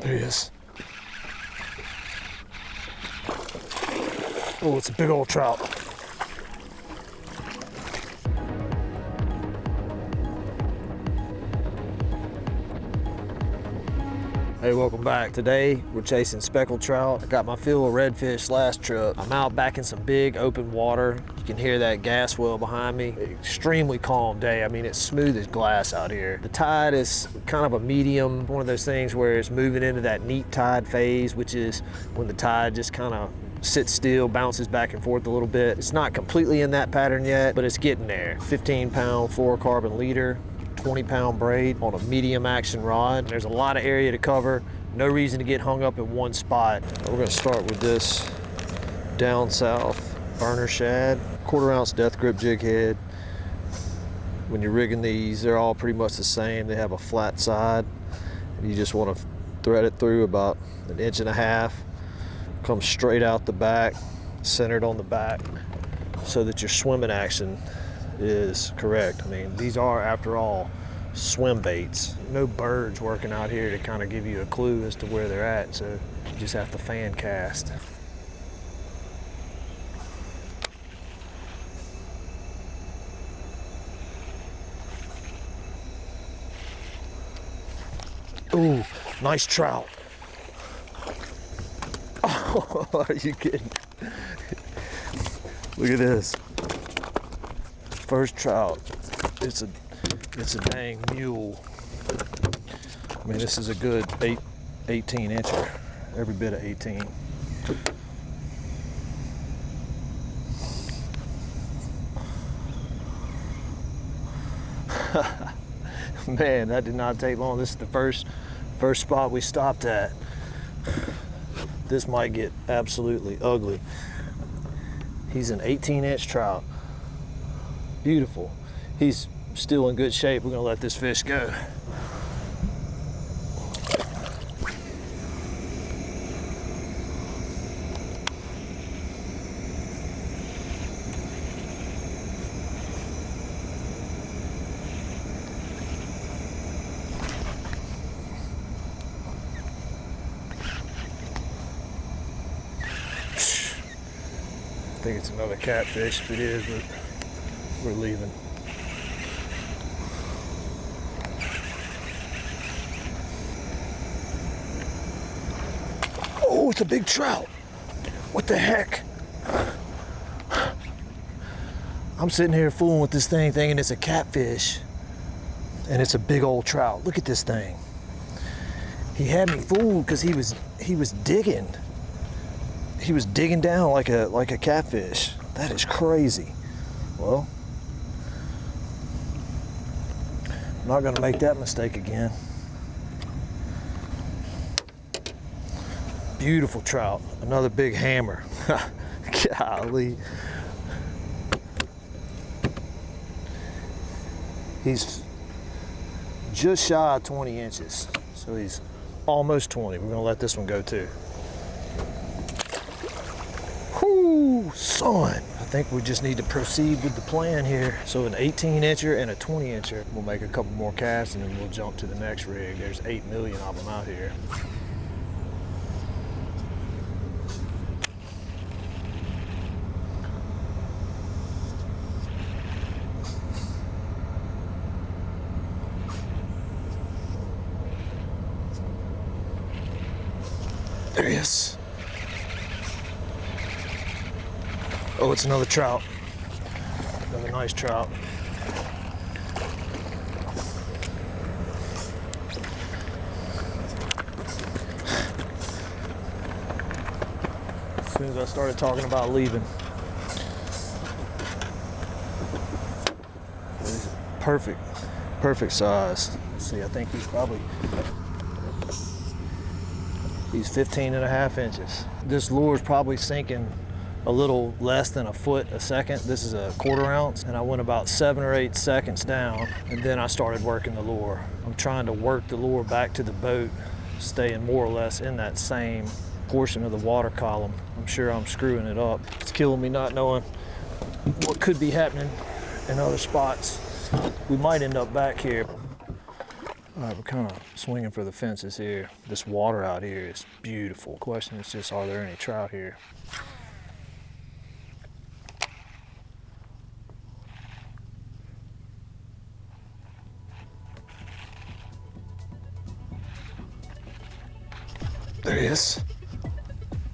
There he is. Oh, it's a big old trout. Hey, welcome back. Today, we're chasing speckled trout. I got my fill of redfish last trip. I'm out back in some big open water. You can hear that gas well behind me. Extremely calm day. I mean, it's smooth as glass out here. The tide is kind of a medium, one of those things where it's moving into that neap tide phase, which is when the tide just kind of sits still, bounces back and forth a little bit. It's not completely in that pattern yet, but it's getting there. 15-pound fluorocarbon leader. 20-pound braid on a medium action rod. There's a lot of area to cover. No reason to get hung up in one spot. We're gonna start with this down south burner shad, 1/4 ounce death grip jig head. When you're rigging these, they're all pretty much the same. They have a flat side. And you just want to thread it through about 1.5 inches. Come straight out the back, centered on the back, so that your swimming action is correct. I mean, these are, after all, swim baits. No birds working out here to kind of give you a clue as to where they're at, so you just have to fan cast. Ooh, nice trout. Oh, are you kidding? Look at this. First trout. It's a dang mule. I mean, this is a good 18 incher, every bit of 18. Man, that did not take long. This is the first spot we stopped at. This might get absolutely ugly. He's an 18-inch trout. Beautiful. He's still in good shape. We're gonna let this fish go. I think it's another catfish. If it is, we're leaving. Oh, it's a big trout. What the heck? I'm sitting here fooling with this thing thinking it's a catfish, and it's a big old trout. Look at this thing. He had me fooled because he was digging. He was digging down like a catfish. That is crazy. Well, I'm not gonna make that mistake again. Beautiful trout, another big hammer. Golly. He's just shy of 20 inches, so he's almost 20. We're gonna let this one go too. Whoo, son. I think we just need to proceed with the plan here. So an 18-incher and a 20-incher. We'll make a couple more casts and then we'll jump to the next rig. There's 8 million of them out here. There he is. Oh, it's another trout. Another nice trout. As soon as I started talking about leaving. Perfect size. Let's see, I think he's 15.5 inches. This lure is probably sinking a little less than a foot a second. This is a 1/4 ounce, and I went about 7 or 8 seconds down, and then I started working the lure. I'm trying to work the lure back to the boat, staying more or less in that same portion of the water column. I'm sure I'm screwing it up. It's killing me not knowing what could be happening in other spots. We might end up back here. All right, we're kind of swinging for the fences here. This water out here is beautiful. Question is just, are there any trout here? There he is.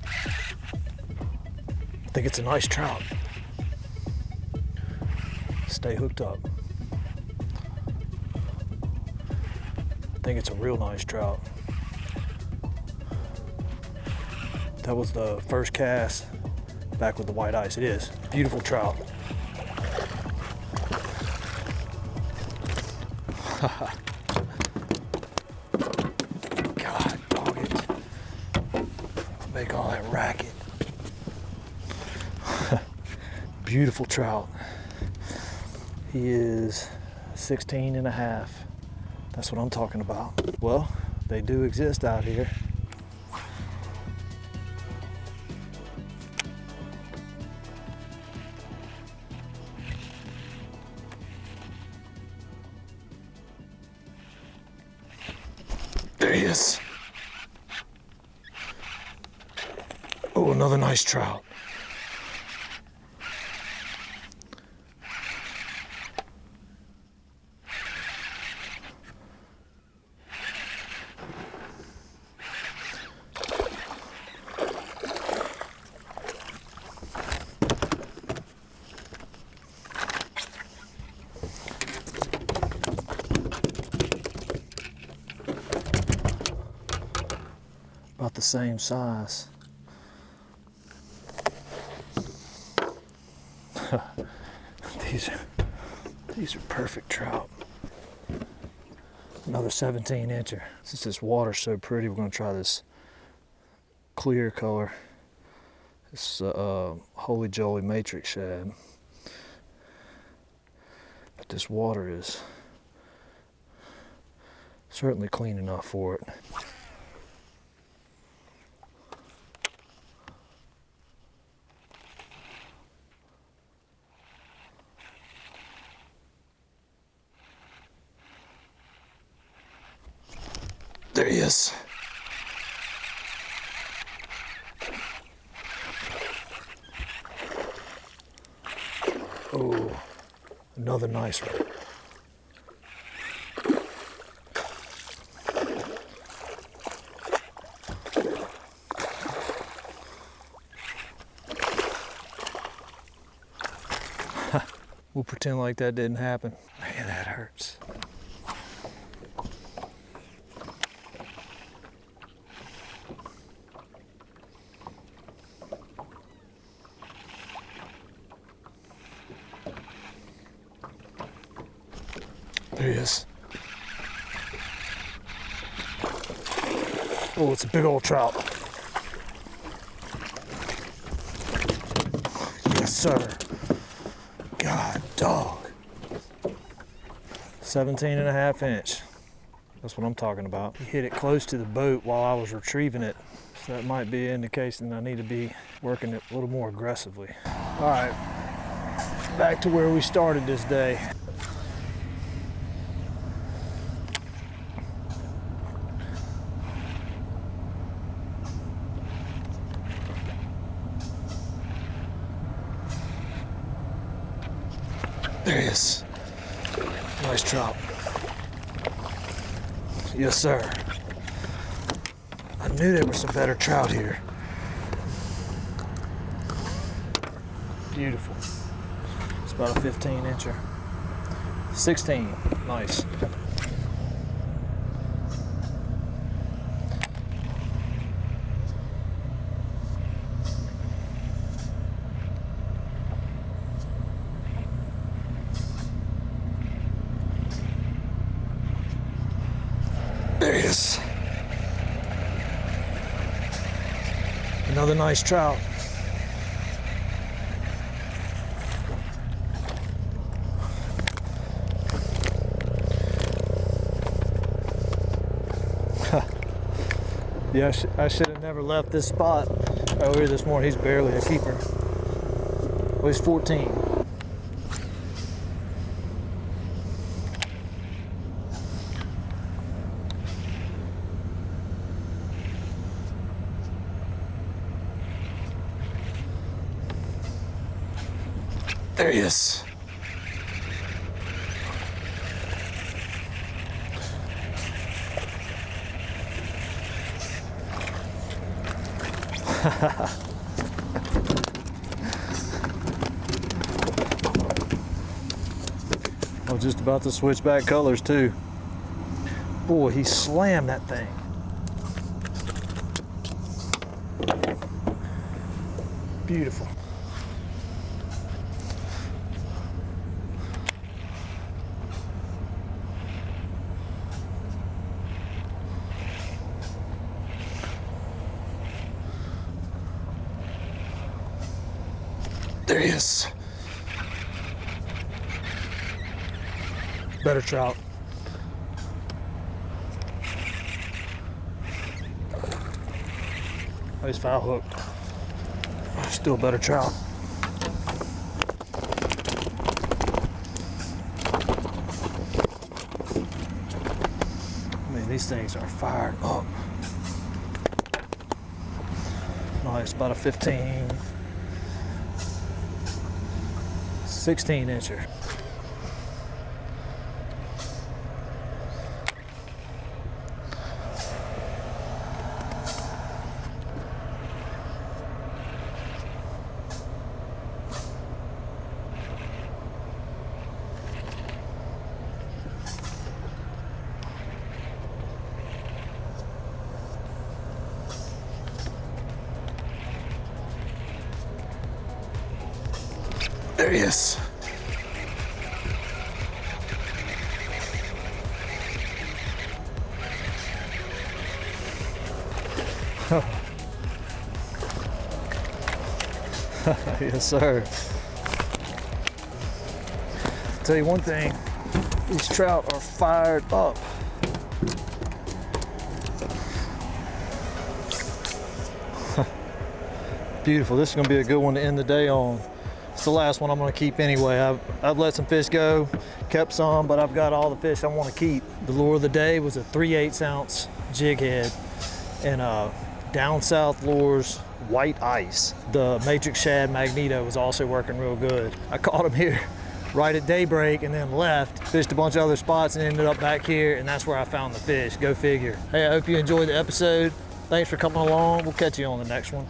I think it's a nice trout. Stay hooked up. I think it's a real nice trout. That was the first cast back with the white ice. It is. Beautiful trout. God dog it. Make all that racket. Beautiful trout. He is 16 and a half. That's what I'm talking about. Well, they do exist out here. There he is. Oh, another nice trout. About the same size. These are perfect trout. Another 17 incher. Since this water's so pretty, we're gonna try this clear color. It's Holy Jolly Matrix shad. But this water is certainly clean enough for it. There he is. Oh, another nice one. We'll pretend like that didn't happen. Man, that hurts. There he is. Oh, it's a big old trout. Yes, sir. God, dog. 17 and a half inch. That's what I'm talking about. He hit it close to the boat while I was retrieving it. So that might be an indication I need to be working it a little more aggressively. All right, back to where we started this day. There he is. Nice trout. Yes, sir. I knew there were some better trout here. Beautiful. It's about a 15 incher. 16. Nice. There he is. Another nice trout. Yeah, I should have never left this spot earlier this morning. He's barely a keeper. Well, he's 14. There he is. I was just about to switch back colors too. Boy, he slammed that thing. Beautiful. There he is. Better trout. Oh, he's foul hooked. Still better trout. Man, these things are fired up. Nice, about a 15, 16 incher. There he is. Yes, sir. I'll tell you one thing, these trout are fired up. Beautiful. This is going to be a good one to end the day on. It's the last one I'm going to keep anyway. I've let some fish go, kept some, but I've got all the fish I want to keep. The lure of the day was a 3/8 ounce jig head and down south lures white ice. The matrix shad magneto was also working real good. I caught him here right at daybreak and then left, fished a bunch of other spots and ended up back here, and that's where I found the fish. Go figure. Hey, I hope you enjoyed the episode. Thanks for coming along. We'll catch you on the next one.